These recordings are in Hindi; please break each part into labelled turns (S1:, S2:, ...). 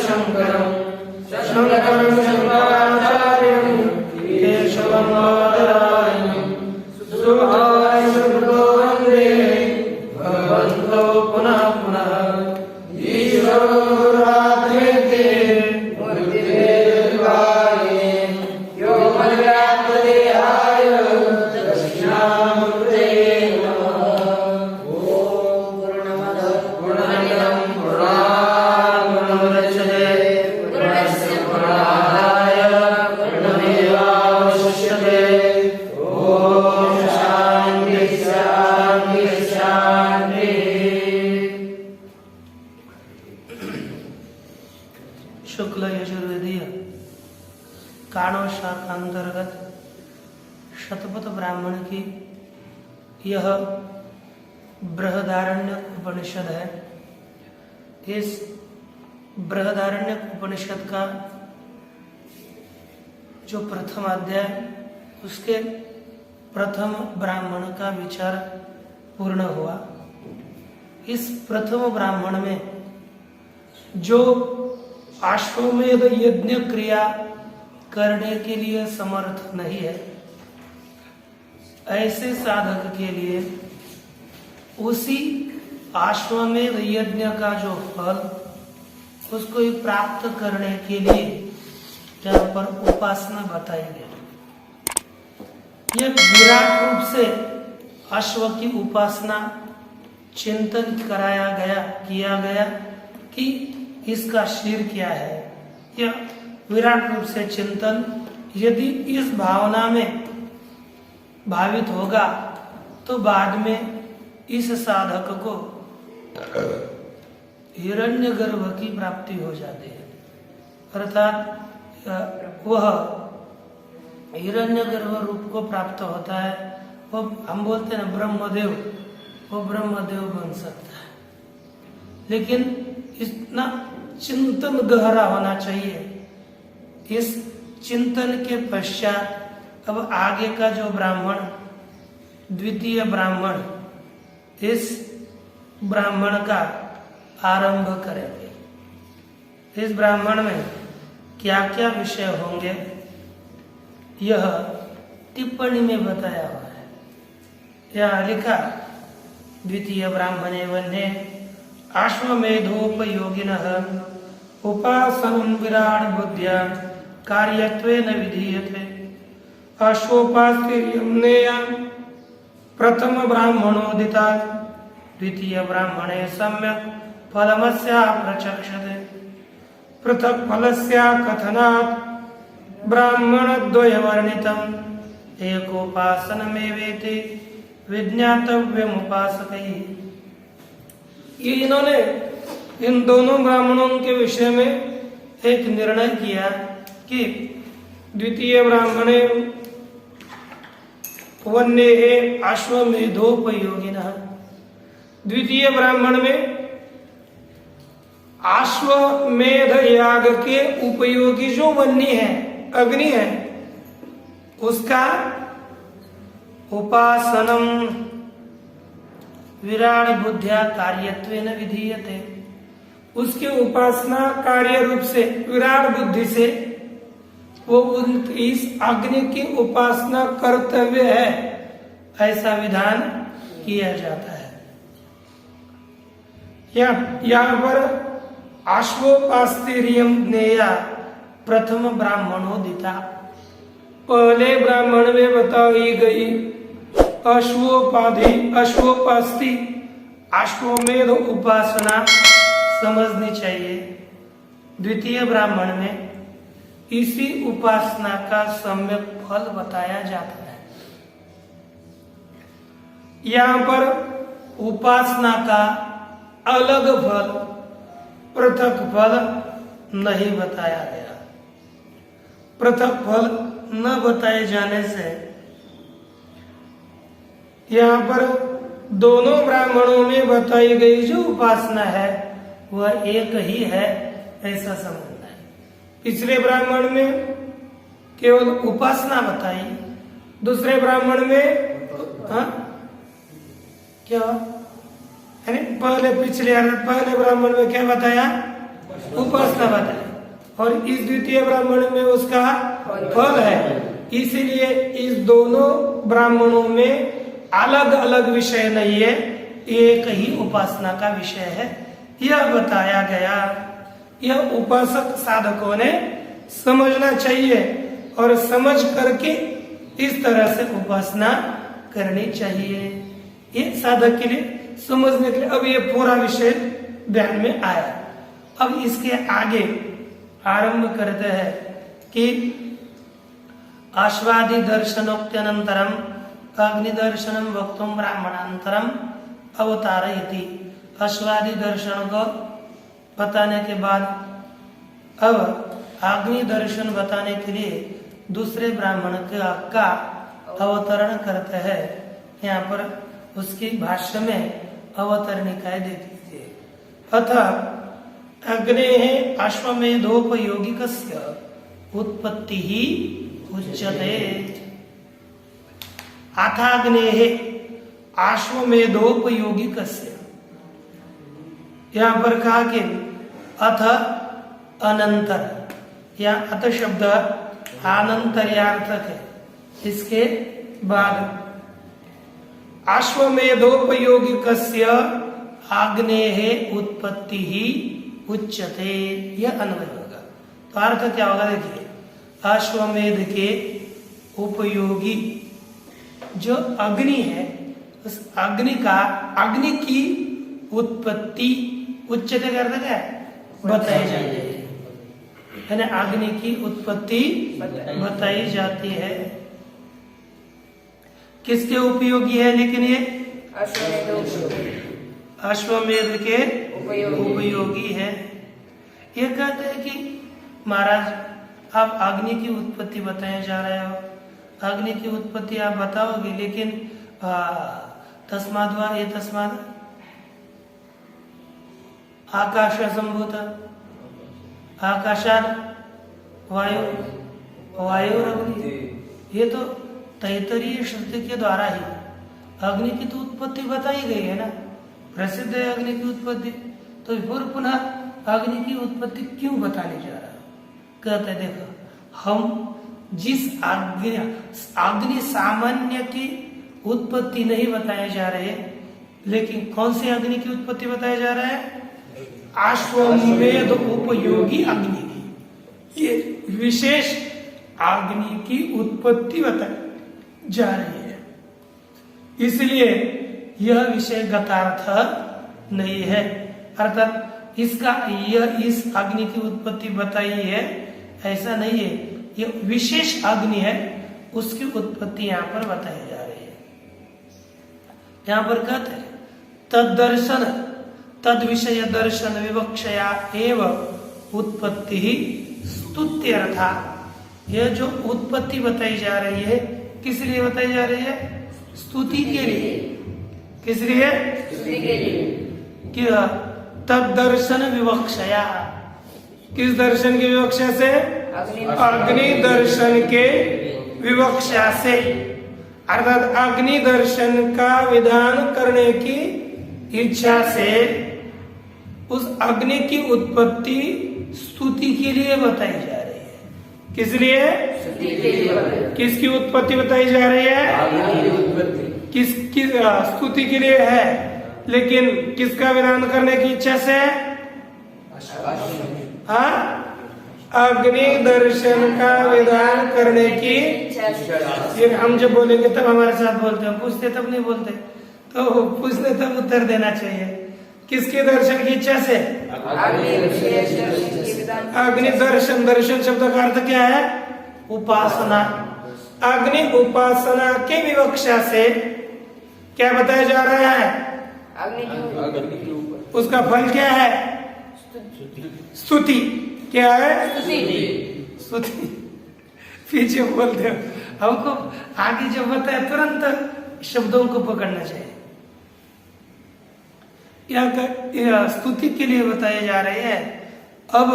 S1: शङ्करं शङ्कराचार्यं केशवं बादरायणं सुभाषितो वन्दे भगवन्तो पुनः पुनः ईश्वरो गुरुरात्मेति मूर्तिभेदविभागिने व्योमव्याप्तदेहाय दक्षिणामूर्तये नमः। ॐ पूर्णमदः पूर्णमिदं पूर्णात् पूर्णमुदच्यते पूर्णस्य पूर्णादाय पूर्णमेवावशिष्यते। ॐ शान्ति शान्ति शान्तिः। शुक्ल यजुर्वेदीय काणव शाखा अंतर्गत शतपथ ब्राह्मण की यह बृहदारण्यक उपनिषद है। इस बृहदारण्यक उपनिषद का जो प्रथम अध्याय उसके प्रथम ब्राह्मण का विचार पूर्ण हुआ। इस प्रथम ब्राह्मण में जो अश्वमेध यज्ञ क्रिया करने के लिए समर्थ नहीं है, ऐसे साधक के लिए उसी अश्वमेध यज्ञ का जो फल उसको प्राप्त करने के लिए यहाँ पर उपासना बताई गई। यह विराट रूप से अश्व की उपासना चिंतन किया गया कि इसका शीर क्या है। यह विराट रूप से चिंतन यदि इस भावना में भावित होगा तो बाद में इस साधक को हिरण्यगर्भ की प्राप्ति हो जाती है। अर्थात वह हिरण्यगर्भ रूप को प्राप्त होता है। वो हम बोलते हैं ब्रह्मदेव, वो ब्रह्मदेव बन सकता है। लेकिन इतना चिंतन गहरा होना चाहिए। इस चिंतन के पश्चात अब आगे का जो ब्राह्मण, द्वितीय ब्राह्मण, इस ब्राह्मण का आरंभ करेंगे। इस ब्राह्मण में क्या क्या विषय होंगे यह टिप्पणी में बताया हुआ है। यह लिखा द्वितीय ब्राह्मणे वन्ये अश्वमेधोपयोगिनः उपासनं विराट बुद्ध्या कार्यत्वेन विधीयते। अश्वोपास्तिर्यं नेया प्रथम ब्राह्मणोदिता द्वितीय ब्राह्मणे सम्यक् फलमस्या प्रचक्षते। पृथक् फलस्या कथनात् ब्राह्मणद्वयवर्णितम् एकोपासनमेवेति विज्ञातव्यमुपासकैः। ये इन्होंने इन दोनों ब्राह्मणों के विषय में एक निर्णय किया कि द्वितीय ब्राह्मणे वन्ये अश्वमेधोपयोगिनः, द्वितीय ब्राह्मण में अश्वमेध याग के उपयोगी जो वन्य है, अग्नि है, उसका उपासनम विराट बुद्धिया कार्यत्वेन विधीयते। उसकी उपासना कार्य रूप से विराट बुद्धि से वो इस अग्नि की उपासना कर्तव्य है, ऐसा विधान किया जाता है। यहाँ पर अश्वोपास्तिर्यं नेया प्रथम ब्राह्मणोदिता, पहले ब्राह्मण में बताई गई अश्वोपास्ति अश्वमेध उपासना समझनी चाहिए। द्वितीय ब्राह्मण में इसी उपासना का सम्यक फल बताया जाता है। यहाँ पर उपासना का अलग फल, पृथक फल नहीं बताया गया। पृथक फल न बताए जाने से यहाँ पर दोनों ब्राह्मणों में बताई गई जो उपासना है वह एक ही है, ऐसा समझना है। पिछले ब्राह्मण में केवल उपासना बताई, दूसरे ब्राह्मण में क्या पहले ब्राह्मण में क्या बताया? उपासना बताए, और इस द्वितीय ब्राह्मण में उसका फल है। इसीलिए इस दोनों ब्राह्मणों में अलग अलग विषय नहीं है, एक ही उपासना का विषय है, यह बताया गया। यह उपासक साधकों ने समझना चाहिए और समझ करके इस तरह से उपासना करनी चाहिए। ये साधक के लिए समझने के लिए अब ये पूरा विषय ध्यान में आया। अब इसके आगे आरंभ करते हैं कि आश्वादि दर्शनोक्त्यनंतरम अग्निदर्शनम वक्तुम ब्राह्मणांतरम अवतारयति। आश्वादि दर्शन को बताने के बाद अब अग्नि दर्शन बताने के लिए दूसरे ब्राह्मण का अवतरण करते हैं। यहाँ पर उसकी भाष्य में अवतरणिकाएं देख लीजिए। अतः अग्नेः अश्वमेधोपयोगिकस्य उत्पत्ति ही उच्यते। अथाग्नेः अश्वमेधोपयोगिकस्य, यहाँ पर कहा कि अथ अनंतर, या अथ शब्द अनंतर्यार्थक है। इसके बाद अश्वमेधोपयोगिकस्य आग्नेः उत्पत्ति ही उच्यते, यह अन्वय होगा। तो अर्थ क्या होगा, देखिए अश्वमेध के उपयोगी जो अग्नि है, उस अग्नि की उत्पत्ति उच्चते का अर्थ क्या है, बताई जाती है, यानी अग्नि की उत्पत्ति बताई जाती है। किसके उपयोगी है, लेकिन ये अश्वमेध के उपयोगी है। ये कहते हैं कि महाराज आप अग्नि की उत्पत्ति बताए जा रहे हो, अग्नि की उत्पत्ति आप बताओगे, लेकिन तस्माद् वा ये तस्माद् आकाश संभूत, आकाशाद वायु, वायुरग्नि, ये तो तैत्तरीय श्रुति के द्वारा ही अग्नि की तो उत्पत्ति बताई गई है ना, प्रसिद्ध है अग्नि की उत्पत्ति। तो फिर पुनः अग्नि की उत्पत्ति क्यों बताने जा रहा है? कहते देखो, हम जिस अग्नि सामान्य की उत्पत्ति नहीं बताए जा रहे, लेकिन कौन से अग्नि की उत्पत्ति बताया जा रहा है, अश्वमेध उपयोगी अग्नि की, ये विशेष अग्नि की उत्पत्ति बताई जा रही है। इसलिए यह विषय गतार्थ नहीं है, अर्थात इसका यह इस अग्नि की उत्पत्ति बताई है ऐसा नहीं है, यह विशेष अग्नि है, उसकी उत्पत्ति यहाँ पर बताई जा रही है। यहाँ पर कहते हैं तद दर्शन तद विषय दर्शन विवक्षया एव उत्पत्ति ही स्तुत्यर्था। यह जो उत्पत्ति बताई जा रही है किस लिए बताई जा रही है, स्तुति के लिए। किस लिए, स्तुति के लिए। क्या तद दर्शन विवक्षया, किस दर्शन की विवक्षा से, अग्नि दर्शन के विवक्षा से, अर्थात अग्नि दर्शन का विधान करने की इच्छा से उस अग्नि की उत्पत्ति स्तुति के लिए बताई जा रही है। किस लिए, किसकी उत्पत्ति बताई जा रही है, किसकी स्तुति के लिए है, लेकिन किसका विधान करने की इच्छा से, अग्नि दर्शन का विधान करने की। ये हम जब बोलेंगे तब हमारे साथ बोलते हैं, पूछते तब नहीं बोलते, तो पूछते तब उत्तर देना चाहिए। किसके दर्शन की इच्छा से, अग्नि दर्शन। दर्शन शब्द का अर्थ क्या है, उपासना। अग्नि उपासना के विवक्षा से क्या बताया जा रहा है, उसका फल क्या है, स्तुति। क्या है, स्तुति। पीछे बोलते हो, हमको आगे जब बताया तुरंत शब्दों को पकड़ना चाहिए। यह स्तुति के लिए बताए जा रहे हैं। अब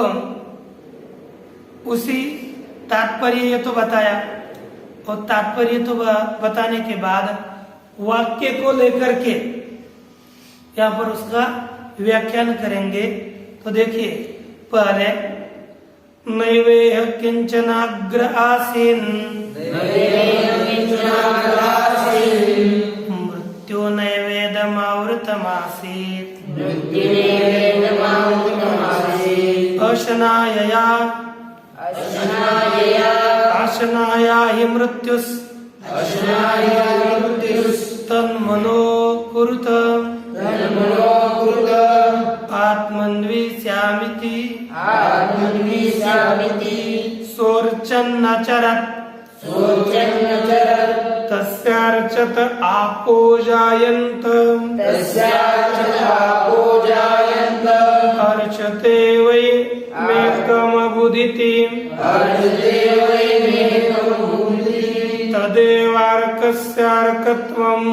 S1: उसी तात्पर्य ये तो बताया, और तात्पर्य तो बताने के बाद वाक्य को लेकर के यहाँ पर उसका व्याख्यान करेंगे। तो देखिए पहले नैवेह किंचनाग्र आसीन मृत्यु नैवेदमावृतमासीत् अशनायया आशनाया हि मृत्युस् तन्मनो कुरुत आत्मन्विष्यामिति सोर्चन्नचरत् तस्यार्चत आपो जायन्त अर्चते वै मेकमबुदिति तदेवार्कस्यार्कत्वम्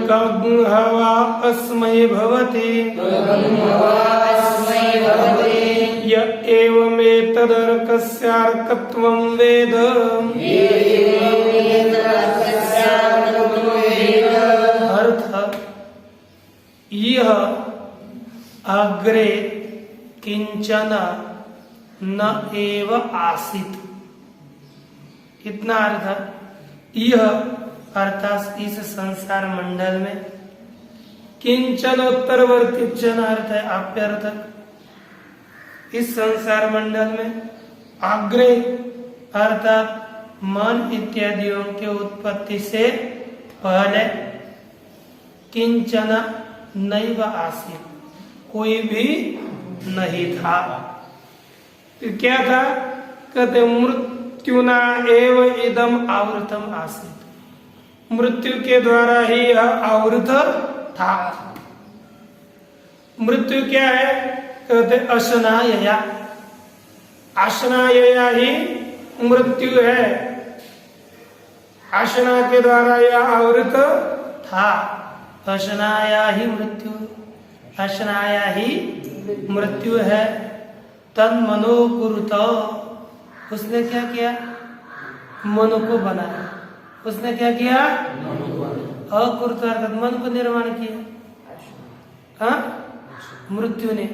S1: कग्हवा अस्मै भवति य एवमेतदर्कस्यार्कत्वं वेद अर्थ यह अग्रे किंचन न एव आसीत। कितना अर्थ? यह अर्थात इस संसार मंडल में किंचन उत्तरवर्ती जन अर्थ है आप्यर्थक। इस संसार मंडल में अग्रे अर्थात मन इत्यादियों के उत्पत्ति से पहले किंचन नैव आसीत, कोई भी नहीं था। तो क्या था? कहते मृत्युना एव इदम आवृतम आसीत, मृत्यु के द्वारा ही यह आवृत था। मृत्यु क्या है? कहते अशनायया, आशनायया ही मृत्यु है, आशना के द्वारा यह आवृत था। अशनाया ही मृत्यु, अशनाया ही मृत्यु है। तन मनो कुरुत, उसने क्या किया? मनो को बनाया। उसने क्या किया? अकुरुत अर्थात मन को निर्माण किया। हाँ, मृत्यु ने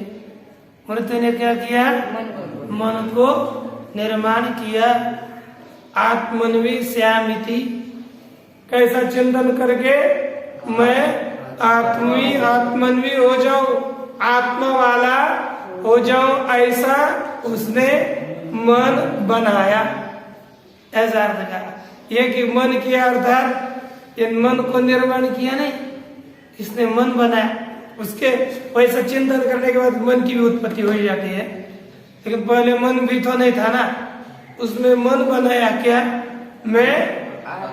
S1: क्या किया? मन को निर्माण किया। आत्मन्विष्यामिति, कैसा चिंतन करके मैं आत्मन्वी हो जाऊं, आत्मा वाला हो जाऊं, ऐसा उसने मन बनाया। ऐसा अर्थ का ये कि मन किया अर्थात इन मन को निर्माण किया नहीं, इसने मन बनाया। उसके वैसा चिंतन करने के बाद मन की भी उत्पत्ति हो जाती है, लेकिन पहले मन भी तो नहीं था ना, उसमें मन बनाया। क्या? मैं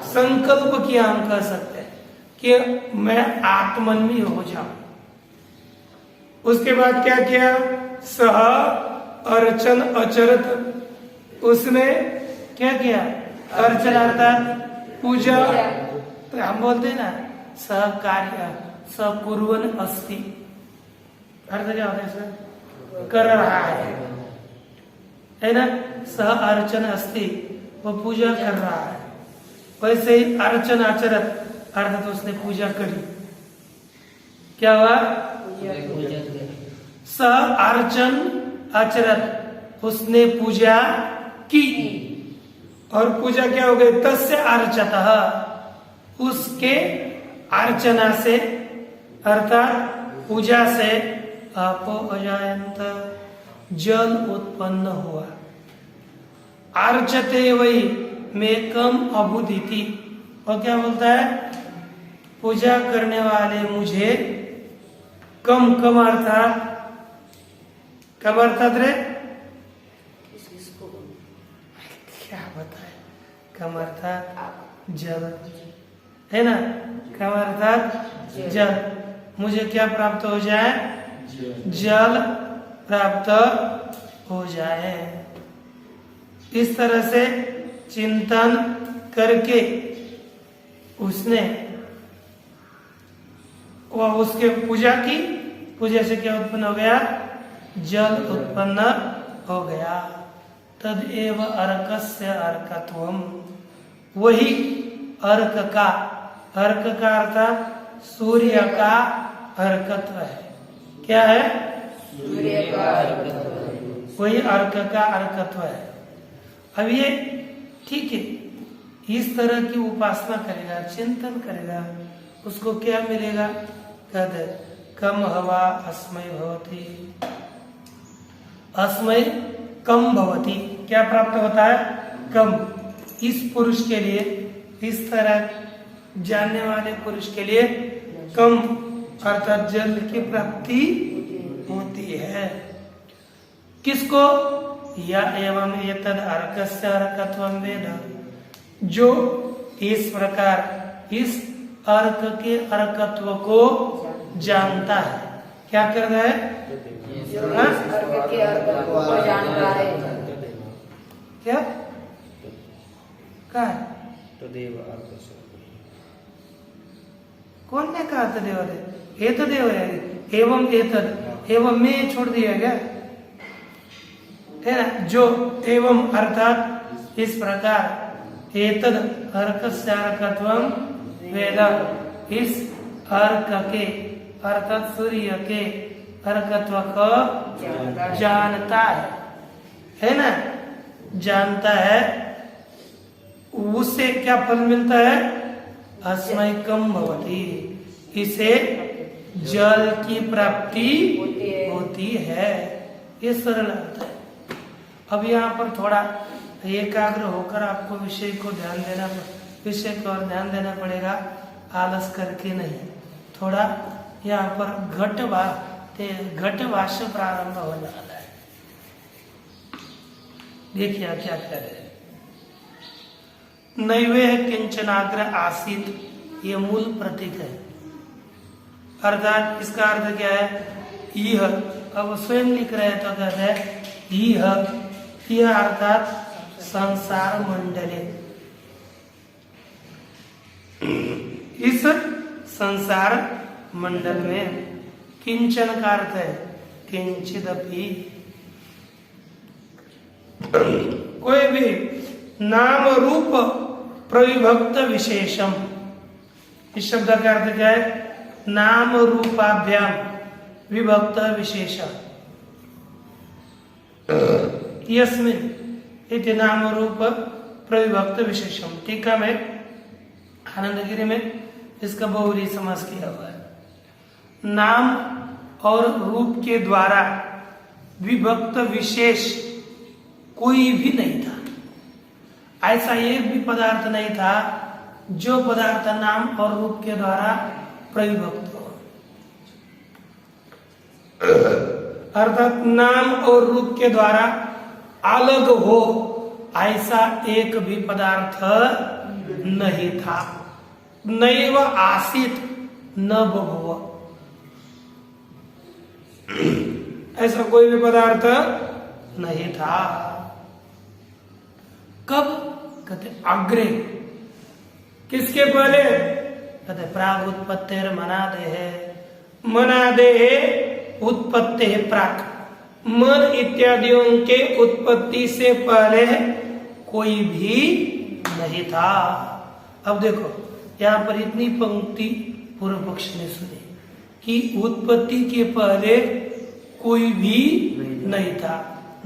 S1: संकल्प किया, हम कह सकते हैं कि मैं आत्मन्वी हो जाऊं। उसके बाद क्या किया? सह अर्चन अचरत, उसने क्या किया? अर्चन अर्थात पूजा। तो हम बोलते हैं ना सहकार्य, सकुर्वन अस्ति, अर्थ क्या होता है सर? कर रहा है ना। सह अर्चन अस्ति, वो पूजा कर रहा है। वैसे ही अर्चन आचरत अर्थात उसने पूजा करी। क्या हुआ? सह अर्चन आचरत, उसने पूजा की। और पूजा क्या हो गई? तस्य अर्चतः, उसके अर्चना से अर्थात पूजा से आपो अजायंत, जल उत्पन्न हुआ। अर्चते वही मेकम अबुदिति, और क्या बोलता है? पूजा करने वाले मुझे कम अर्थात रे क्या बताए? कम अर्थात जल है ना, कम अर्थात जल। मुझे क्या प्राप्त हो जाए? जल प्राप्त हो जाए। इस तरह से चिंतन करके उसने वह उसके पूजा की। पूजा से क्या उत्पन्न हो गया? जल उत्पन्न हो गया। तदेव अर्कस्य अर्कत्वम, वही अर्क का अर्थात सूर्य का अर्कत्व है। क्या है?
S2: सूर्य का अर्कत्व।
S1: वही अर्क का अर्कत्व है। अब ये ठीक है, इस तरह की उपासना करेगा, चिंतन करेगा, उसको क्या मिलेगा? कहते कम हवा अस्मय भवती, अस्मय कम भवती। क्या प्राप्त होता है? कम। इस पुरुष के लिए, इस तरह जानने वाले पुरुष के लिए कम अर्थात जल की प्राप्ति होती है। किसको? या एवं एतद अर्कस्य अर्कत्वं वेद, जो इस प्रकार इस अर्क के अर्कत्व को जानता है। क्या कर रहा है?
S2: अर्क के अर्कत्व को जानता है।
S1: क्या कहा? कौन ने कहा तदेव है? एतदेव है। एवं एतद, एवं में छोड़ दिया गया है ना? जो एवं अर्थात इस प्रकार एतद अर्कस्य अर्कत्वं वेद, इस अर्क के अर्थात सूर्य के अर्कत्व को जानता है ना? जानता है। उससे क्या फल मिलता है? अस्मय कम भवती, इसे जल की प्राप्ति होती है। ये सरल अर्थ है। अब यहाँ पर थोड़ा एकाग्र होकर आपको विषय को ध्यान देना, विषय को और ध्यान देना पड़ेगा, आलस करके नहीं। थोड़ा यहाँ पर घटवाश प्रारंभ होने वाला है। देखिए क्या कह रहे हैं। नैवे किंचनाग्र आसीत, ये मूल प्रतीक है। अर्थात इसका अर्थ क्या है? यह, अब स्वयं लिख रहे हैं तो कहते हैं यह अर्थात संसार मंडले, इस संसार मंडल में किंचन का अर्थ है किंचिदपि, कोई भी नाम रूप प्रविभक्त विशेषम। इस शब्द का अर्थ क्या है? नाम रूपाभ्याम विभक्त विशेष। यस्मिन् इति नाम रूप प्रविभक्त विशेषम। टीका में आनंदगिरी में इसका बहुरी समास किया हुआ है। नाम और रूप के द्वारा विभक्त विशेष कोई भी नहीं था। ऐसा एक भी पदार्थ नहीं था जो पदार्थ नाम और रूप के द्वारा प्रविभक्त हो। अर्थात नाम और रूप के द्वारा अलग हो, ऐसा एक भी पदार्थ नहीं था। नैव आसीत न बभूव, ऐसा कोई भी पदार्थ नहीं था। कब? कहते अग्रे। किसके पहले? कहते प्राग उत्पत्तिर मनादेह, मनादेह उत्पत्ति है प्राक। मन इत्यादियों के उत्पत्ति से पहले कोई भी नहीं था। अब देखो यहाँ पर इतनी पंक्ति पूर्व पक्ष ने सुनी कि उत्पत्ति के पहले कोई भी नहीं था।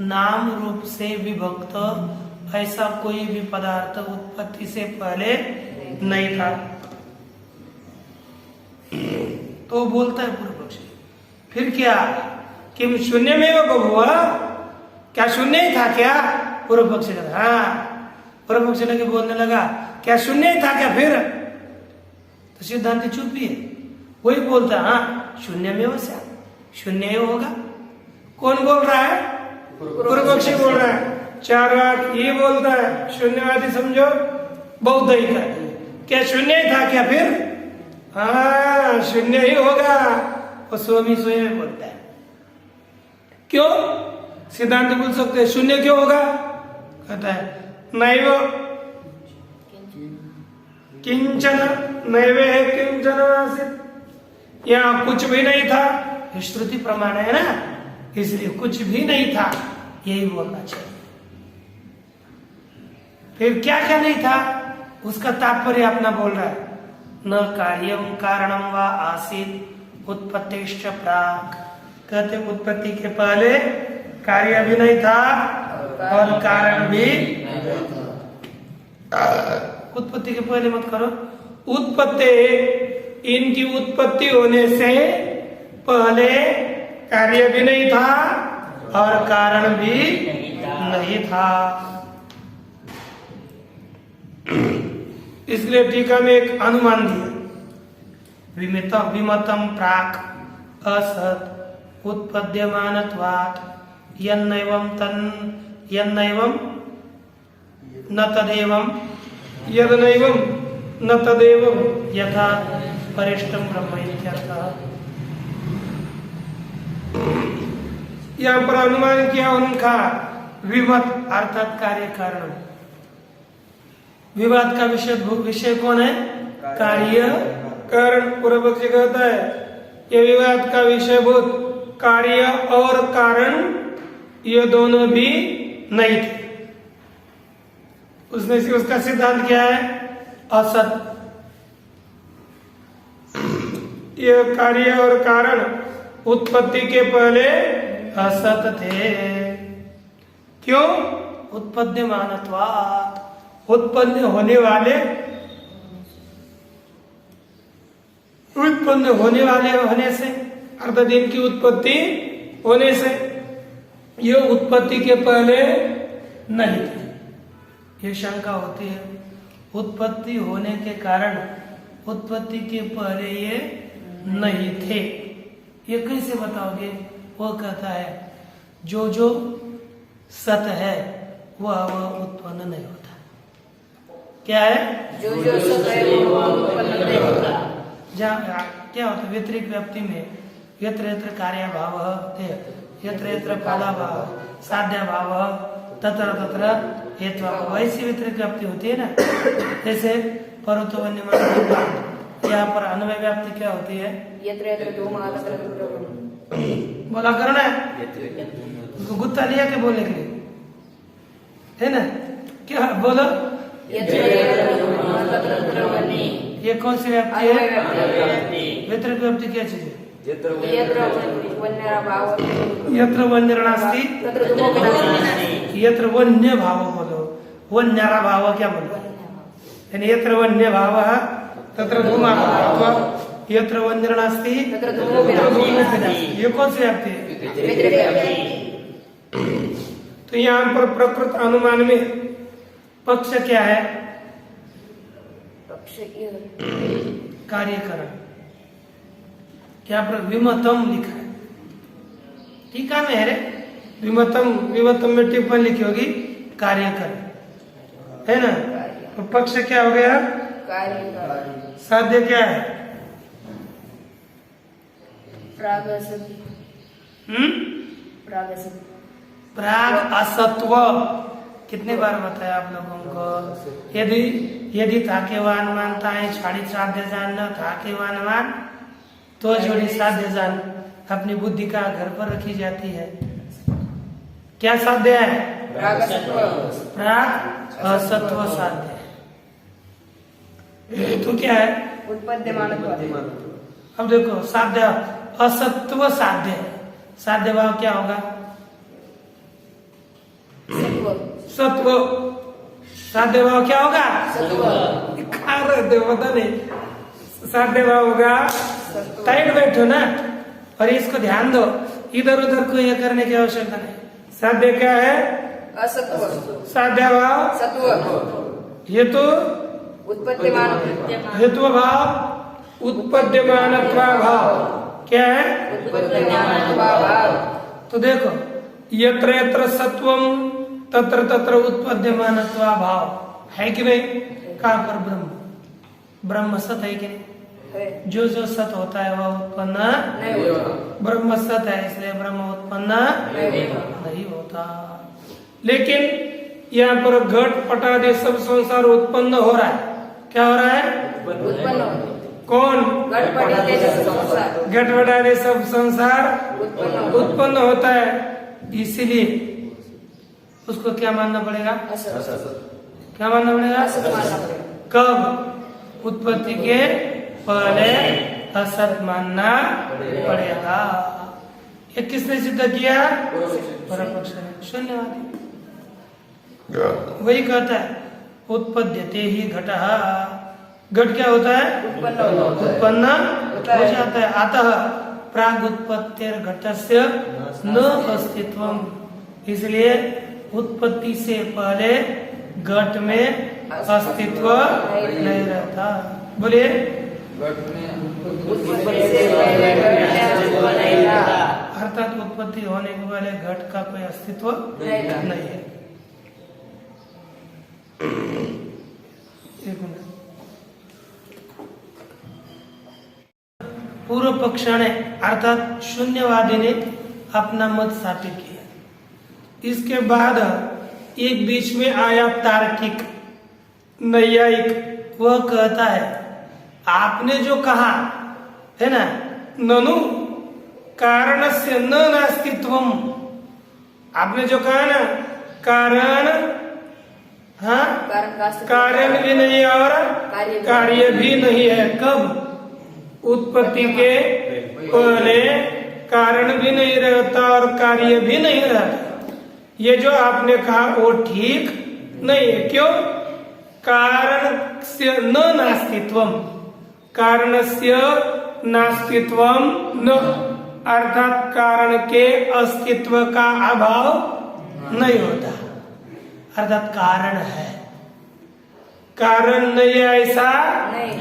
S1: नाम रूप से विभक्त ऐसा कोई भी पदार्थ उत्पत्ति से पहले नहीं था। तो बोलता है पूर्व पक्षी, फिर क्या? किम शून्य में वो बभुआ, क्या शून्य ही था क्या? पूर्व पक्षी लगा, हाँ। पूर्व पक्षी लगे बोलने लगा, क्या शून्य ही था क्या? फिर तो सिद्धांत चुप ही है। वही बोलता, हाँ शून्य में वो क्या, शून्य ही होगा। कौन बोल रहा है? पूर्व पक्षी बोल रहा है। चार वाक ये बोलता है, शून्यवादी समझो बौद्ध ही का, क्या शून्य ही था क्या? फिर हाँ शून्य ही होगा। वो स्वामी स्वयं बोलता है। क्यों? सिद्धांत बोल सकते हैं शून्य क्यों होगा? कहता है नैव किंचन, नैवे है किंचन आसीत, यहाँ कुछ भी नहीं था। श्रुति प्रमाण है ना, इसलिए कुछ भी नहीं था, यही बोलना चाहिए। फिर क्या क्या नहीं था उसका तात्पर्य अपना बोल रहा है। न कार्यम कारणम व आसीत उत्पत्तिश्च प्राक, कहते उत्पत्ति के पहले कार्य भी नहीं था और कारण भी। उत्पत्ति के पहले मत करो, उत्पत्ति, इनकी उत्पत्ति होने से पहले कार्य भी नहीं था और कारण भी नहीं था। इसलिए टीका में एक अनुमान दिया, विमतम प्राक असत उत्पद्यमानत्वात् यन्नैवं न तदेवं यदनैवं न तदेवं यथा परिष्टम ब्रह्म इत्यर्थः। यहाँ पर अनुमान किया उनका विमत अर्थात कार्य कारण। विवाद का विषय कौन है? कार्य कारण। पूर्व पक्षी कहता है ये विवाद का विषय भूत कार्य और कारण ये दोनों भी नहीं थे। उसने से उसका सिद्धांत क्या है? असत। ये कार्य और कारण उत्पत्ति के पहले असत थे। क्यों? उत्पद्यमानत्वात्, उत्पन्न होने वाले होने से, अर्थात इनकी उत्पत्ति होने से, ये उत्पत्ति के पहले नहीं थे। ये शंका होती है, उत्पत्ति होने के कारण उत्पत्ति के पहले ये नहीं थे, ये कैसे बताओगे? वो कहता है जो जो सत है वह उत्पन्न नहीं होता। क्या है?
S2: जो जो सत है वो उत्पन्न नहीं होता।
S1: जहाँ क्या होता है व्यतिरिक्त व्याप्ति में यत्र यत्र कार्य भाव यत्र यत्र फला भाव साध्य भाव तत्र तत्र हेतु भाव, ऐसी व्यतिरिक्त व्याप्ति होती है ना। जैसे पर्वतो वन्यमान, यहाँ पर अन्वय व्याप्ति क्या होती है?
S2: यत्र यत्र धूमः तत्र तत्र।
S1: बोला करना है, उसको गुत्ता लिया के बोलने के लिए, है ना? क्या बोलो?
S2: यत्र यत्र धूमः तत्र तत्र वन्य।
S1: ये कौन सी व्याप्ति है? व्यतिरिक्त व्याप्ति क्या चीज है?
S2: यत्र वन्य भाव
S1: यत्र वन्यरणास्ति
S2: तत्र धूमः नास्ति।
S1: यत्र वन्य भाव बोलो, वन्यरा भाव क्या बोलो? यानी यत्र वन्य भाव तत्र धूमः अथवा यत्र वन्यरणास्ति
S2: तत्र धूमः नास्ति।
S1: ये कौन सी व्याप्ति है? तो यहाँ पर प्रकृत अनुमान में पक्ष क्या है? कार्यकरण। क्या पर विमतम लिखा है? टीका में है रे, विमतम, विमतम में टिप्पणी लिखी होगी कार्यकरण, है ना? तो पक्ष क्या हो गया? साध्य क्या है?
S2: प्राग
S1: असत्व। कितने बार बताया आप लोगों को? यदि थाके व अनुमानता है छाड़ी साध्य जान न थाके व अनुमान तो जोड़ी साध्य जान अपनी बुद्धि का घर पर रखी जाती है। क्या साध्य है? प्राग असत्व साध्य है। तो क्या है?
S2: उत्पद्यमान।
S1: अब देखो साध्य असत्व साध्य है, साध्य भाव क्या होगा? सत्व। साध्य भाव क्या होगा? खा रहे थे पता नहीं। साध्य भाव होगा, टाइट बैठो ना और इसको ध्यान दो, इधर उधर को ये करने की आवश्यकता नहीं। साध्य क्या है?
S2: असत्व।
S1: साध्य भाव
S2: सत्व।
S1: हेतु
S2: उत्पद्यमान।
S1: हेतु भाव उत्पद्यमान भाव क्या है?
S2: उत्पद्यमान भाव।
S1: तो देखो यत्र यत्र सत्वम तत्र तत्र उत्पद्यमान भाव है कि नहीं? कहाँ पर? ब्रह्म सत है कि नहीं? जो जो सत होता है वह उत्पन्न
S2: नहीं होता।
S1: ब्रह्म सत है इसलिए ब्रह्म उत्पन्न नहीं होता। लेकिन यहाँ पर घट पटादि सब संसार उत्पन्न हो रहा है। क्या हो रहा है?
S2: उत्पन्न।
S1: कौन?
S2: घट
S1: पटादि सब संसार उत्पन्न होता है, इसीलिए उसको क्या मानना पड़ेगा? क्या मानना पड़ेगा? कब? उत्पत्ति के पहले असत मानना पड़ेगा। ये किसने सिद्ध किया?
S2: पूर्व
S1: परपक्ष ने, शून्यवादी। वही कहता है उत्पद्यते ही घटः, घट क्या होता है? उत्पन्न हो जाता है। अतः प्रागुत्पत्तिर घटस्य न अस्तित्वम, इसलिए उत्पत्ति से पहले घट में अस्तित्व नहीं रहता। बोलिए। अर्थात उत्पत्ति होने के पहले घट का कोई अस्तित्व नहीं है। एक मिनट। पूर्व पक्ष ने अर्थात शून्यवादी ने अपना मत स्थापित किया। इसके बाद एक बीच में आया तार्किक नैयायिक, वह कहता है आपने जो कहा है ना, ननु कारणस्य न नास्तित्वम, आपने जो कहा ना कारण, हाँ कारण भी नहीं और कार्य भी नहीं है। कब? उत्पत्ति के पहले कारण भी नहीं रहता और कार्य भी नहीं रहता। ये जो आपने कहा वो ठीक नहीं है। क्यों? कारण से न नास्तित्वम, कारणस्य नास्तित्वम न, अर्थात कारण के अस्तित्व का अभाव नहीं होता, अर्थात कारण है। कारण नहीं है ऐसा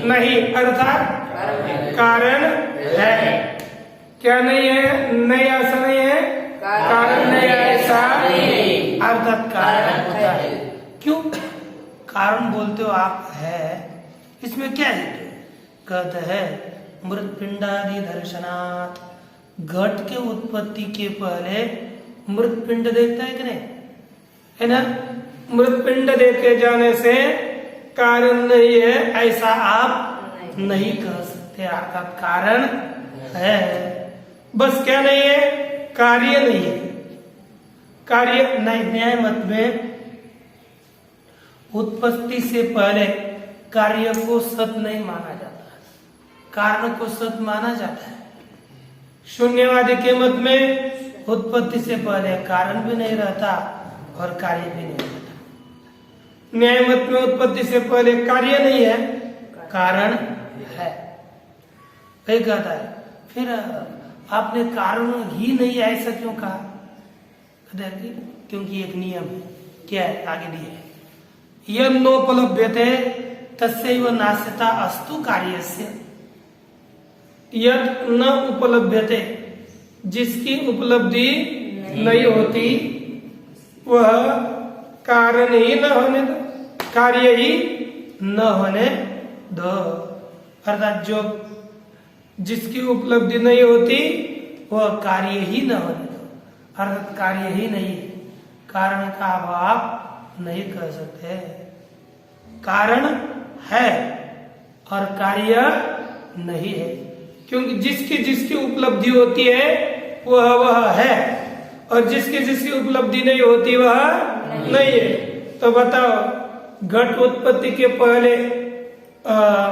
S1: नहीं, अर्थात कारण है। क्या नहीं है? नहीं, ऐसा नहीं है। कारण नहीं है ऐसा नहीं, अर्थात कारण होता है। क्यों कारण बोलते हो आप? है, इसमें क्या है? कहते हैं मृतपिंडादि दर्शनात्, घट के उत्पत्ति के पहले मृतपिंड देखता है कि नहीं, है ना? मृतपिंड देखे जाने से कारण नहीं है ऐसा आप नहीं कह सकते, अर्थात कारण है। बस क्या नहीं है? कार्य नहीं है। कार्य नहीं। न्याय मत में उत्पत्ति से पहले कार्य को सत नहीं माना जाता, कारण को सत माना जाता है। शून्यवादी के मत में उत्पत्ति से पहले कारण भी नहीं रहता और कार्य भी नहीं रहता। न्याय मत में उत्पत्ति से पहले कार्य नहीं है, कारण है। वही कहता है। फिर आपने कारण ही नहीं ऐसा क्यों कहा? क्योंकि एक नियम है। क्या है? आगे दिया है, यद नोपलभ्यते तस्यैव नास्यता अस्तु कार्यस्य। यद न उपलभ्यते, जिसकी उपलब्धि नहीं होती वह कारण ही न होने दो, कार्य ही न होने दो। अर्थात जो जिसकी उपलब्धि नहीं होती वह कार्य ही न होने दो, अर्थात कार्य ही नहीं है। कारण का अभाव नहीं कर सकते। कारण है और कार्य नहीं है, क्योंकि जिसकी जिसकी उपलब्धि होती है वह है और जिसकी जिसकी उपलब्धि नहीं होती वह नहीं है। तो बताओ, घट उत्पत्ति के पहले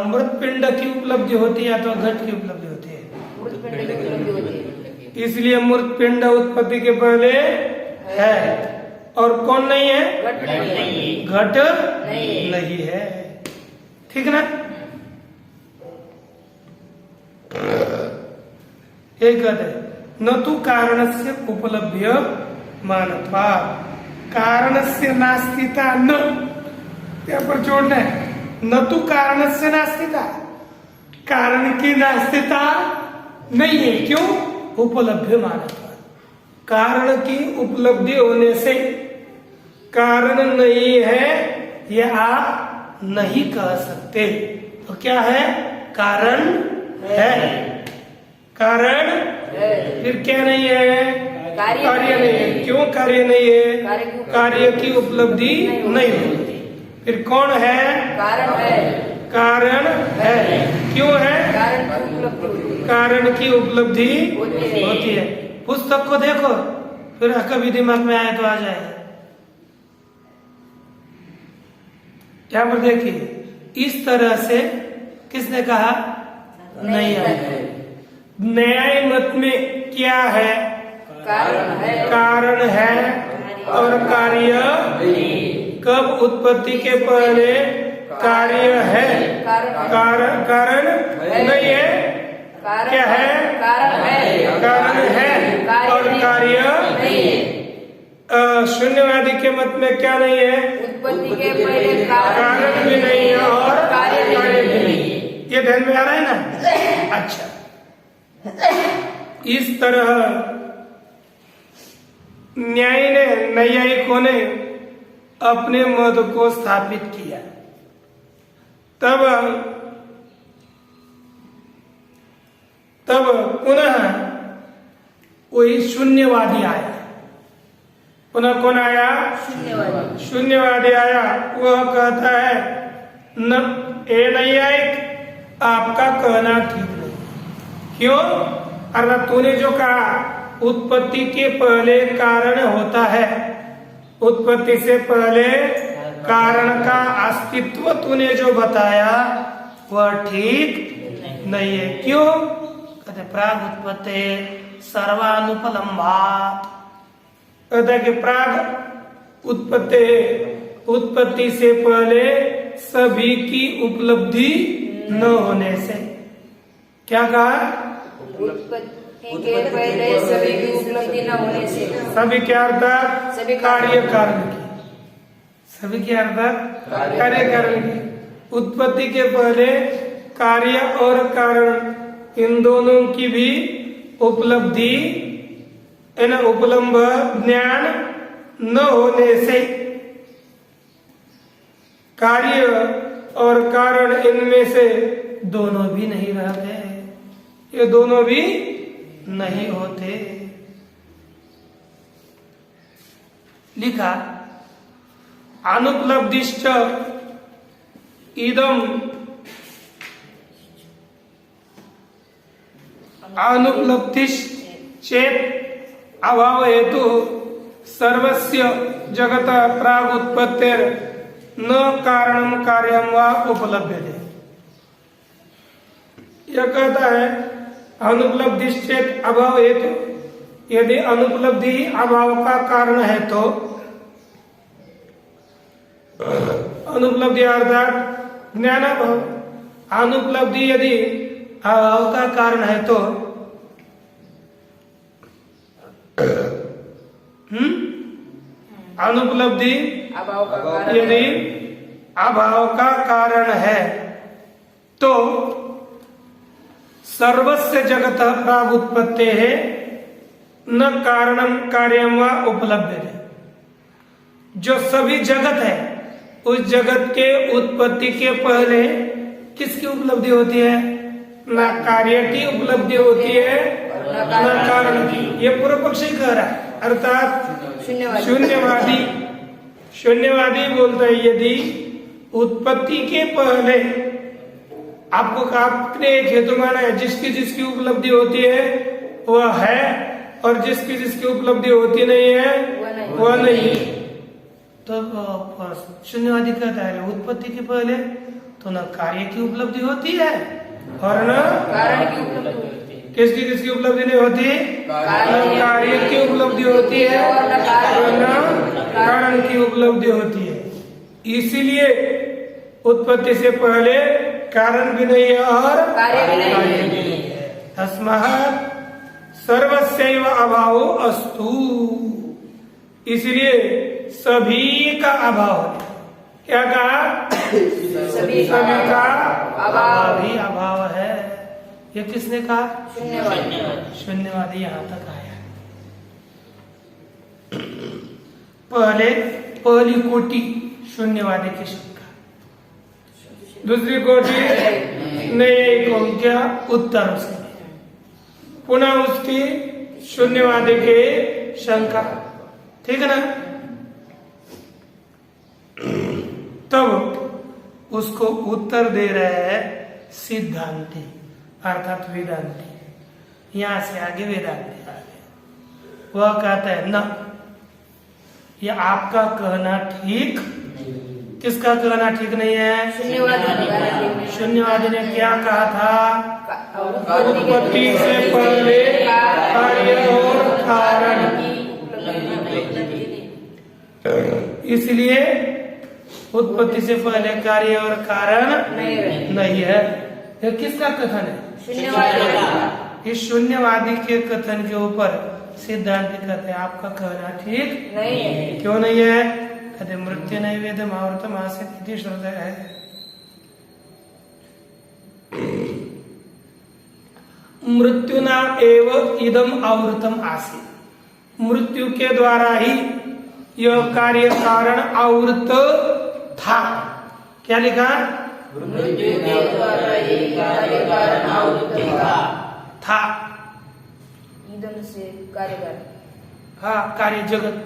S1: मृतपिंड की उपलब्धि होती है तो घट की उपलब्धि होती है? इसलिए मृतपिंड उत्पत्ति के पहले है और कौन नहीं है? घट नहीं है। ठीक ना? एक कहते न तो कारणस्य उपलभ्य मानत्वा, कारणस्य नास्तिता न, यहाँ पर जोड़ना है, न तो कारणस्य नास्तिता, कारण की नास्तिता नहीं है। क्यों? उपलब्ध मानत्वा, कारण की उपलब्धि होने से कारण नहीं है यह आप नहीं कह सकते। तो क्या है? कारण है। कारण फिर क्या नहीं है? कार्य नहीं है। क्यों कार्य नहीं है? कार्य की उपलब्धि नहीं होती। फिर कौन है?
S2: कारण है।
S1: कारण है। क्यों है? कारण की उपलब्धि होती है। पुस्तक को देखो, फिर कभी दिमाग में आए तो आ जाए। यहाँ पर देखिए, इस तरह से किसने कहा? नहीं आया। न्याय मत में क्या है? कारण है और कार्य कब उत्पत्ति के पहले कार्य है, कारण नहीं है, क्या है, कारण है और कार्य शून्यवादी के मत में क्या नहीं है,
S2: उत्पत्ति के पहले
S1: कारण भी नहीं है और कार्य भी नहीं। ये ध्यान में आ रहा है ना। अच्छा, इस तरह न्यायी ने, नैयायिकों ने अपने मत को स्थापित किया। तब पुनः वही शून्यवादी आया। पुनः कौन आया, शून्यवादी आया। वह कहता है न, ए नैयायिक, आपका कहना ठीक नहीं। क्यों? अर्थात तूने जो कहा उत्पत्ति के पहले कारण होता है, उत्पत्ति से पहले कारण का अस्तित्व तूने जो बताया वह ठीक नहीं है। क्यों? कहते प्राग उत्पत्ति सर्वानुपलम्भात्, कहते कि प्राग उत्पत्ति से पहले सभी की उपलब्धि न होने से। क्या कहा?
S2: उत्पत्ति के पहले सभी की उपलब्धि न होने से।
S1: सभी क्या अर्थ?
S2: सभी
S1: कार्य कारण की। सभी क्या अर्थ? कार्य कारण की। उत्पत्ति के पहले कार्य और कारण इन दोनों की भी उपलब्धि, उपलम्ब ज्ञान न होने से कार्य और कारण इनमें से दोनों भी नहीं रहते, ये दोनों भी नहीं होते। लिखा अनुपलब्धिश्च इदम, अनुपलब्धिश्चेत् अभाव हेतु सर्वस्य जगत प्रागुत्पत्तिर न कारणम कार्यम वा उपलभ्यते। यह कहता है अनुपलब्धिश्चेत् अभाव हेतु, यदि अनुपलब्धि अभाव का कारण है तो, अनुपलब्धि अर्थात ज्ञानाभाव, अनुपलब्धि यदि अभाव का कारण है तो अनुपलब्धि यदि अभाव का कारण है तो सर्वस्य जगत प्रागुत्पत्ते है न कारणम कार्यम वा उपलब्धते। जो सभी जगत है उस जगत के उत्पत्ति के पहले किसकी उपलब्धि होती है? न कार्य की उपलब्धि होती है न कारण की। ये पूर्व पक्षी कह रहा है, अर्थात शून्यवादी बोलता है यदि उत्पत्ति के पहले आपने एक हेतु माना है, जिसकी जिसकी उपलब्धि होती है वह है और जिसकी जिसकी उपलब्धि होती नहीं है वह नहीं। तो शून्यवादी कहता है उत्पत्ति के पहले तो न कार्य की उपलब्धि होती है और न
S2: कारण की उपलब्धि।
S1: किसकी किसकी उपलब्धि नहीं होती? न कार्य की उपलब्धि होती है और न कारण की उपलब्धि होती है। इसीलिए उत्पत्ति से पहले कारण भी नहीं है और कार्य भी नहीं है। तस्मात् सर्वस्यैव अभावो अस्तु, इसलिए सभी का अभाव है। क्या कहा? सभी का अभाव ही अभाव है। ये किसने कहा? शून्यवादी यहाँ तक आया। पहली कोटि शून्यवादी की शंका, दूसरी कोटि नहीं को क्या उत्तर उसके, पुनः उसकी शून्यवादी की शंका। ठीक है ना? तब उसको उत्तर दे रहे हैं सिद्धांति अर्थात वेदांति। यहां से आगे वेदांति आ गए। वह कहता है न, यह आपका कहना ठीक, किसका कहना ठीक नहीं है? शून्यवादी ने क्या कहा था? उत्पत्ति से पहले कार्य और कारण, इसलिए उत्पत्ति से पहले कार्य और कारण नहीं है। यह किसका कथन है? इस शून्यवादी के कथन के ऊपर सिद्धांत कहते हैं आपका कहना ठीक
S2: नहीं है।
S1: क्यों नहीं है? कहते मृत्यु नहीं वेदम आवृतम आसीत इति श्रुते है। मृत्युना एव इदम आवृतम आसीत, मृत्यु के द्वारा ही यह कार्य कारण आवृत था। क्या लिखा?
S2: मृत्यु के द्वारा ये कार्य कारण आवृत
S1: था।
S2: ईदम से कार्य कारण,
S1: हाँ, कार्य जगत।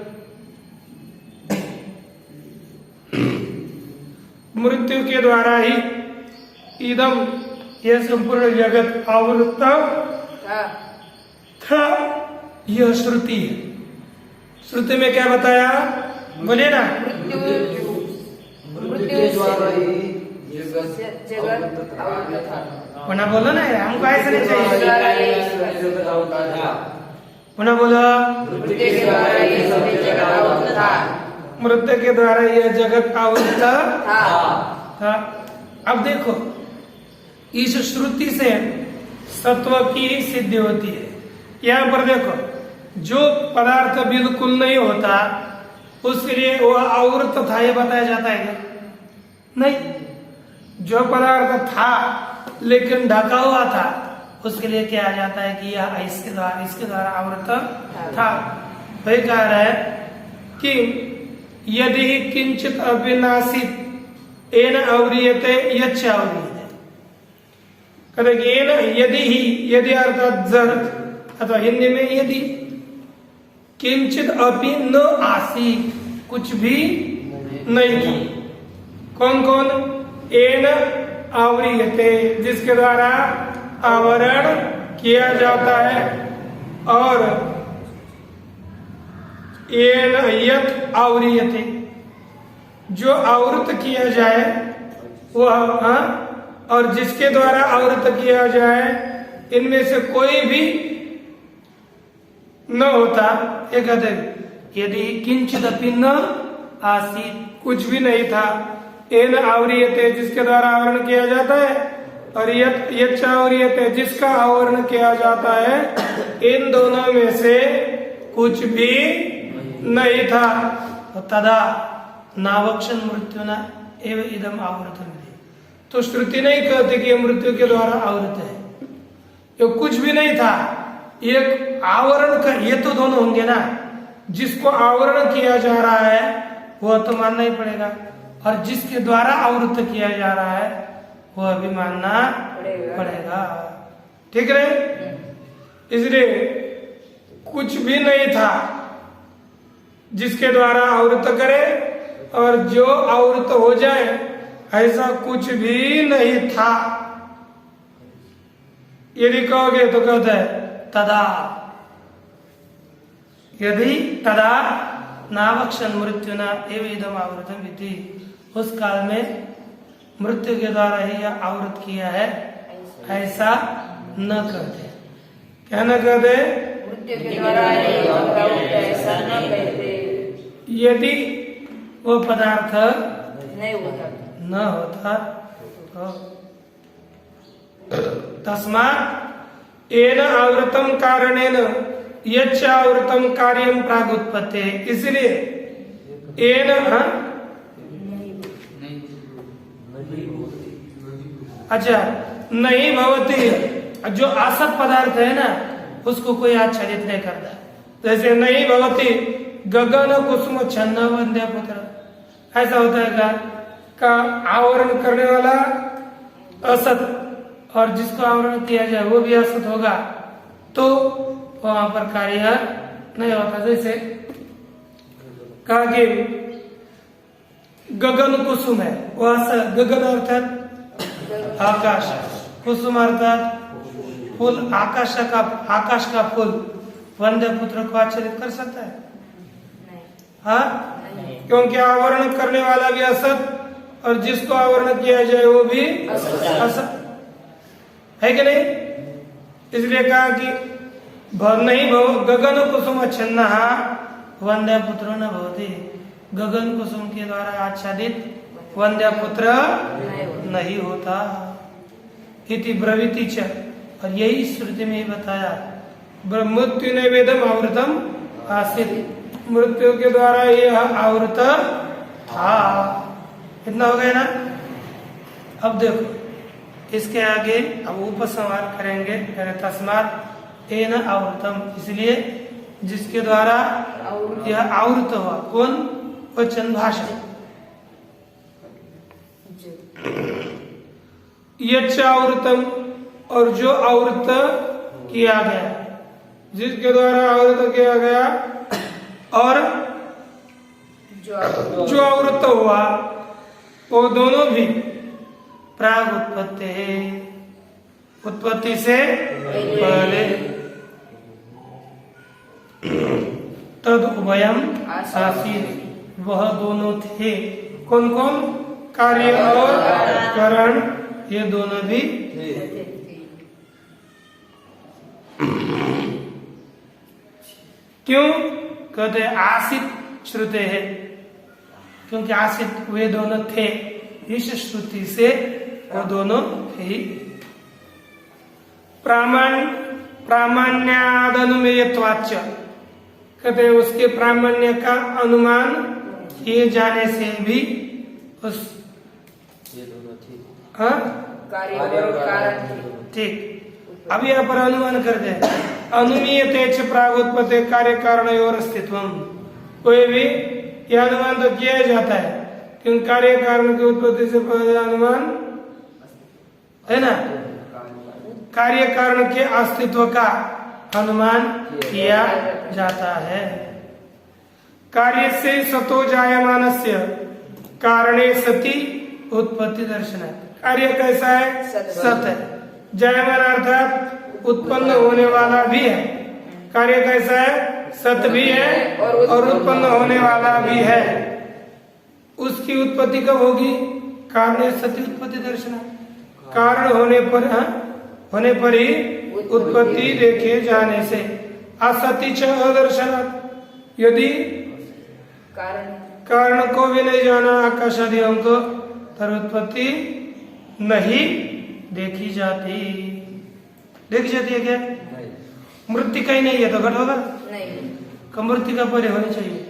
S1: मृत्यु के द्वारा ही इदम यह संपूर्ण जगत आवृत था। यह श्रुति है। श्रुति में क्या बताया? बोले ना,
S2: मृत्यु द्वारा ही जगत आवृत था।
S1: पुनः बोलो ना, हमको ऐसा नहीं चाहिए। पुनः बोलो,
S2: मृत्यु के द्वारा ये सभी जगत आवृत था।
S1: मृत्यु के द्वारा यह जगत आवृत था। अब देखो, इस श्रुति से सत्व की सिद्धि होती है। यहाँ पर देखो, जो पदार्थ बिल्कुल नहीं होता उसके लिए वह आवृत था ये बताया जाता है क्या? नहीं। जो पदार्थ था लेकिन ढका हुआ था उसके लिए क्या आ जाता है कि यह इसके द्वारा आवृत था। वही कह रहा है कि यदि किंचित अविनाशित एन अव्रियते यच्च अव्रियते, कहते यदि ही, यदि अर्थात जर, अथवा हिंदी में यदि किंचित अपि न आसी, कुछ भी नहीं था। कौन कौन? एन आवृयते, जिसके द्वारा आवरण किया जाता है, और एन यत आवृयते, जो आवृत किया जाए वह, और जिसके द्वारा आवृत किया जाए, इनमें से कोई भी न होता। ये कहते यदि किंचित अपि न आसीत, कुछ भी नहीं था, एन आवृयते, जिसके द्वारा आवरण किया जाता है, और यच्च आवृयते, जिसका आवरण किया जाता है, इन दोनों में से कुछ भी नहीं था। तो तदा नावक्षण मृत्युना एव इदम आवृतम। तो श्रुति नहीं कहती कि मृत्यु के द्वारा आवृत है, ये कुछ भी नहीं था। एक आवरण का, ये तो दोनों होंगे ना, जिसको आवरण किया जा रहा है वह तो मानना ही पड़ेगा, और जिसके द्वारा आवृत किया जा रहा है वह भी मानना पड़ेगा। ठीक है? इसलिए कुछ भी नहीं था जिसके द्वारा आवृत करे, और जो आवृत हो जाए ऐसा कुछ भी नहीं था। यदि कहोगे तो कहते है तदा, यदि तदा नावक्षण मृत्युना एव इदम आवृतम इति, उस काल में मृत्यु के द्वारा ही यह आवृत किया है, ऐसा न कहते। क्या न कहते?
S2: मृत्यु के द्वारा ऐसा न कहते।
S1: यदि वो पदार्थ
S2: नहीं होता
S1: न होता तो तस्मात् एन आवृतम कारणेन यच्च आवृतम कार्यम प्रागुत्पत्ते, इसलिए एन, अच्छा, नहीं भवती, जो असत पदार्थ है ना उसको कोई आच्छादित नहीं करता। जैसे नहीं भवती गगन कुसुम छन्न वंदे पुत्र, ऐसा होता है का आवरण करने वाला असत, और जिसको आवरण किया जाए वो भी असत होगा, तो वहां पर कार्य नहीं होता। जैसे कहा कि गगन कुसुम है, वह गगन अर्थात आकाश, कुसुम अर्थात फूल, आकाश का फूल वंदे पुत्र को आच्छादित कर सकता है? हाँ, क्योंकि आवरण करने वाला भी असत, और जिसको आवरण किया जाए वो भी असत है कि नहीं? इसलिए कहा कि नहीं भव गगन कुसुम छिन्न वंद्य पुत्र न भवति। गगन कुसुम के द्वारा आच्छादित वंद्य पुत्र नहीं होता। इति ब्रवीति च, और यही श्रुति में बताया मृत्यु नैवेदम आवृतम आसित, मृत्यु के द्वारा यह आवृत था। इतना हो गया ना। अब देखो इसके आगे अब उपसंहार करेंगे। तस्मात् एन आवृतम, इसलिए जिसके द्वारा यह आवृत हुआ। कौन? वचन भाषा। यच्च आवृतम, और जो आवृत किया गया, जिसके द्वारा आवृत किया गया और जो आवृत हुआ, वो दोनों भी प्राग उत्पत्ति है, उत्पत्ति से पहले। तद उभयम आसीत्, वह दोनों थे। कौन कौन? कार्य और कारण, ये दोनों भी क्यों कहते आसित श्रुते है, क्योंकि आसित वे दोनों थे। इस श्रुति से वो दोनों ही प्रामाण्यादनुमेयत्वाच्च, कहते उसके प्रामाण्य का अनुमान किए जाने से भी उस ठीक। अब यहाँ पर अनुमान करते हैं अनुमीयते च प्रागुत्पत्ति कार्य कारण अस्तित्वम। कोई भी यह अनुमान तो किया जाता है क्योंकि कार्य कारण की उत्पत्ति से पहले अनुमान है ना, कार्य कारण के अस्तित्व का अनुमान किया जाता है। कार्य से सतो जायमानस्य कारणे सति उत्पत्ति दर्शनात्। कार्य कैसा है? सत है। जायमान अर्थात उत्पन्न होने वाला भी है। कार्य कैसा है? सत भी है और उत्पन्न होने वाला भी है। उसकी उत्पत्ति कब होगी? कारणे सति उत्पत्ति दर्शनात्। कारण होने पर ही उत्पत्ति देखे जाने से। असति च अदर्शनात्, यदि कारण को भी नहीं जाना आकाशादि को, तर उत्पत्ति नहीं देखी जाती। देखी जाती है क्या? मृत्तिका ही नहीं है तो घट होगा नहीं। मृत्तिका पहले होनी चाहिए।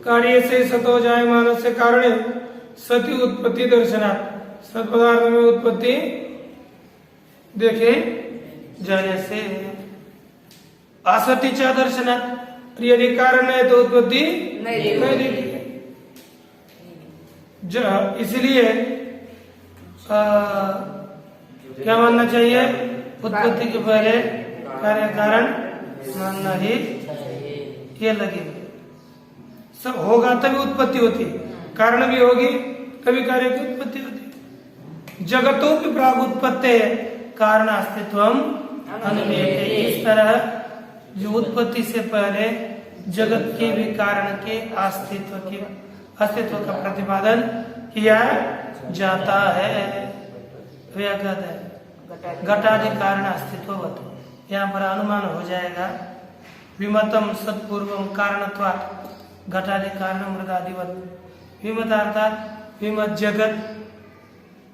S1: कार्य से सतो जायमान से कारण सति उत्पत्ति दर्शनात्, सत पदार्थ में उत्पत्ति देखे जाने से। असति च दर्शनात्, यदि कारण है तो उत्पत्ति नहीं देखी। इसलिए क्या मानना चाहिए? उत्पत्ति के पहले कार्य कारण मानना ही ये लगे। सब होगा तभी उत्पत्ति होती, कारण भी होगी तभी कार्य की उत्पत्ति होती। जगतों की प्राग उत्पत्ति कारण अस्तित्वम अनुमेयते। इस तरह जो उत्पत्ति से पहले जगत के भी कारण के अस्तित्व का प्रतिपादन किया जाता है। घटादि कारण अस्तित्ववत, यहाँ पर अनुमान हो जाएगा। विमतम सत्पूर्वम कारणत्वात् घटादि कारण मृदादिवत। विमत अर्थात विमत जगत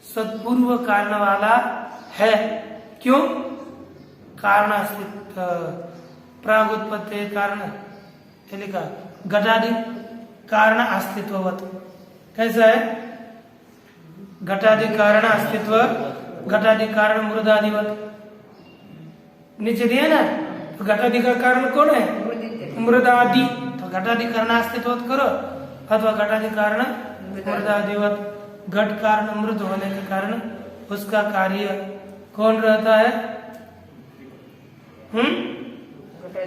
S1: सत्पूर्व कारण वाला है। क्यों? कारण अस्तित्व प्राग उत्पत्ति कारण लिखा। घटादि कारण अस्तित्ववत कैसा है? घटादि कारण अस्तित्व, घटादि कारण मृदादिवत। नीचे दिया ना, तो घटादि का कारण कौन है? मृदादि। तो घटादि कारण अस्तित्ववत करो, अथवा घटादि कारण मृदादिवत। घट कारण मृद होने के कारण उसका कार्य कौन रहता है?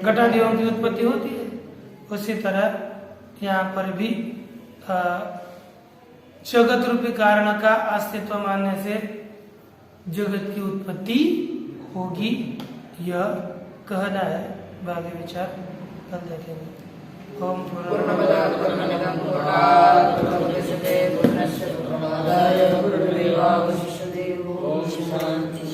S1: घटादियों की उत्पत्ति होती है। उसी तरह यहाँ पर भी जगत रूपी कारण का अस्तित्व मानने से जगत की उत्पत्ति होगी, यह कहना है। बाकी विचार कल देखेंगे। ओम पूर्णमदः पूर्णमिदं पूर्णात् पूर्णमुदच्यते पूर्णस्य पूर्णमादाय पूर्णमेवावशिष्यते। ओम शांति।